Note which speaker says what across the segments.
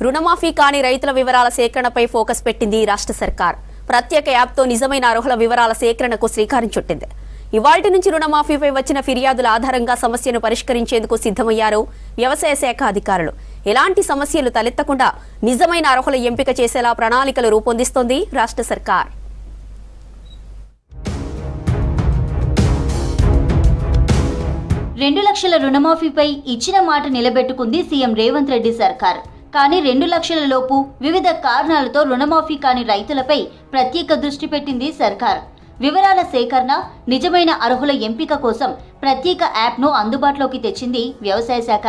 Speaker 1: రుణమాఫీ కాని రైతుల వివరాల సేకరణపై ఫోకస్ పెట్టింది రాష్ట్ర సర్కార్. ప్రత్యేక యాప్తో నిజమైన అర్హుల వివరాల సేకరణకు శ్రీకారం చుట్టింది. ఇవాల్టి నుంచి రుణమాఫీపై వచ్చిన ఫిర్యాదుల ఆధారంగా సమస్యను పరిష్కరించేందుకు సిద్ధమయ్యారు వ్యవసాయ శాఖ అధికారులు. ఎలాంటి సమస్యలు తలెత్తకుండా నిజమైన అర్హుల ఎంపిక చేసేలా ప్రణాళికలు రూపొందిస్తోంది రాష్ట్ర సర్కార్.
Speaker 2: రెండు లక్షల రుణమాఫీపై ఇచ్చిన మాట నిలబెట్టుకుంది సీఎం రేవంత్ రెడ్డి సర్కార్. కానీ 2 లక్షల లోపు వివిధ కారణాలతో రుణమాఫీ కాని రైతులపై ప్రత్యేక దృష్టి పెట్టింది సర్కార్. వివరాల సేకరణ, నిజమైన అర్హుల ఎంపిక కోసం ప్రత్యేక యాప్ను అందుబాటులోకి తెచ్చింది వ్యవసాయ శాఖ.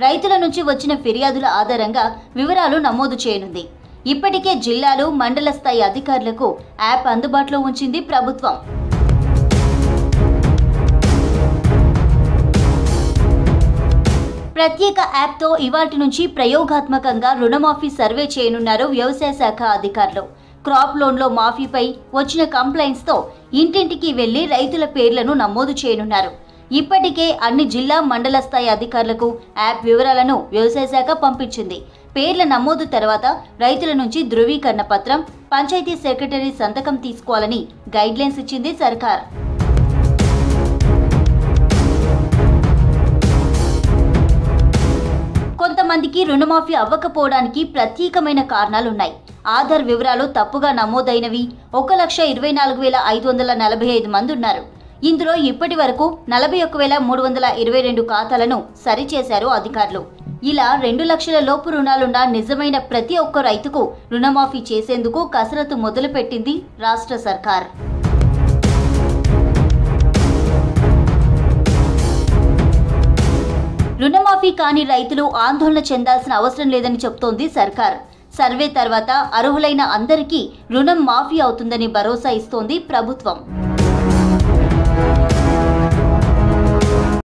Speaker 2: రైతుల నుంచి వచ్చిన ఫిర్యాదుల ఆధారంగా వివరాలు నమోదు చేయనుంది. ఇప్పటికే జిల్లాలు, మండల స్థాయి అధికారులకు యాప్ అందుబాటులో ఉంచింది ప్రభుత్వం. ప్రత్యేక యాప్తో ఇవాల్టి నుంచి ప్రయోగాత్మకంగా రుణమాఫీ సర్వే చేయనున్నారు వ్యవసాయ శాఖ అధికారులు. క్రాప్ లోన్లో మాఫీపై వచ్చిన కంప్లైంట్స్తో ఇంటింటికి వెళ్లి రైతుల పేర్లను నమోదు చేయనున్నారు. ఇప్పటికే అన్ని జిల్లా, మండల స్థాయి అధికారులకు యాప్ వివరాలను వ్యవసాయ శాఖ పంపించింది. పేర్ల నమోదు తర్వాత రైతుల నుంచి ధృవీకరణ పత్రం, పంచాయతీ సెక్రటరీ సంతకం తీసుకోవాలని గైడ్లైన్స్ ఇచ్చింది సర్కార్. కొంతమందికి రుణమాఫీ అవ్వకపోవడానికి ప్రత్యేకమైన కారణాలున్నాయి. ఆధార్ వివరాలు తప్పుగా నమోదైనవి 1,24,545 మంది ఉన్నారు. ఇందులో ఇప్పటి వరకు 41,322 ఖాతాలను సరిచేశారు అధికారులు. ఇలా 2 లక్షల లోపు రుణాలున్న నిజమైన ప్రతి ఒక్క రైతుకు రుణమాఫీ చేసేందుకు కసరత్తు మొదలుపెట్టింది రాష్ట్ర సర్కార్. రుణమాఫీ కాని రైతులు ఆందోళన చెందాల్సిన అవసరం లేదని చెప్తోంది సర్కార్. సర్వే తర్వాత అర్హులైన అందరికీ రుణం మాఫీ అవుతుందని భరోసా ఇస్తోంది ప్రభుత్వం.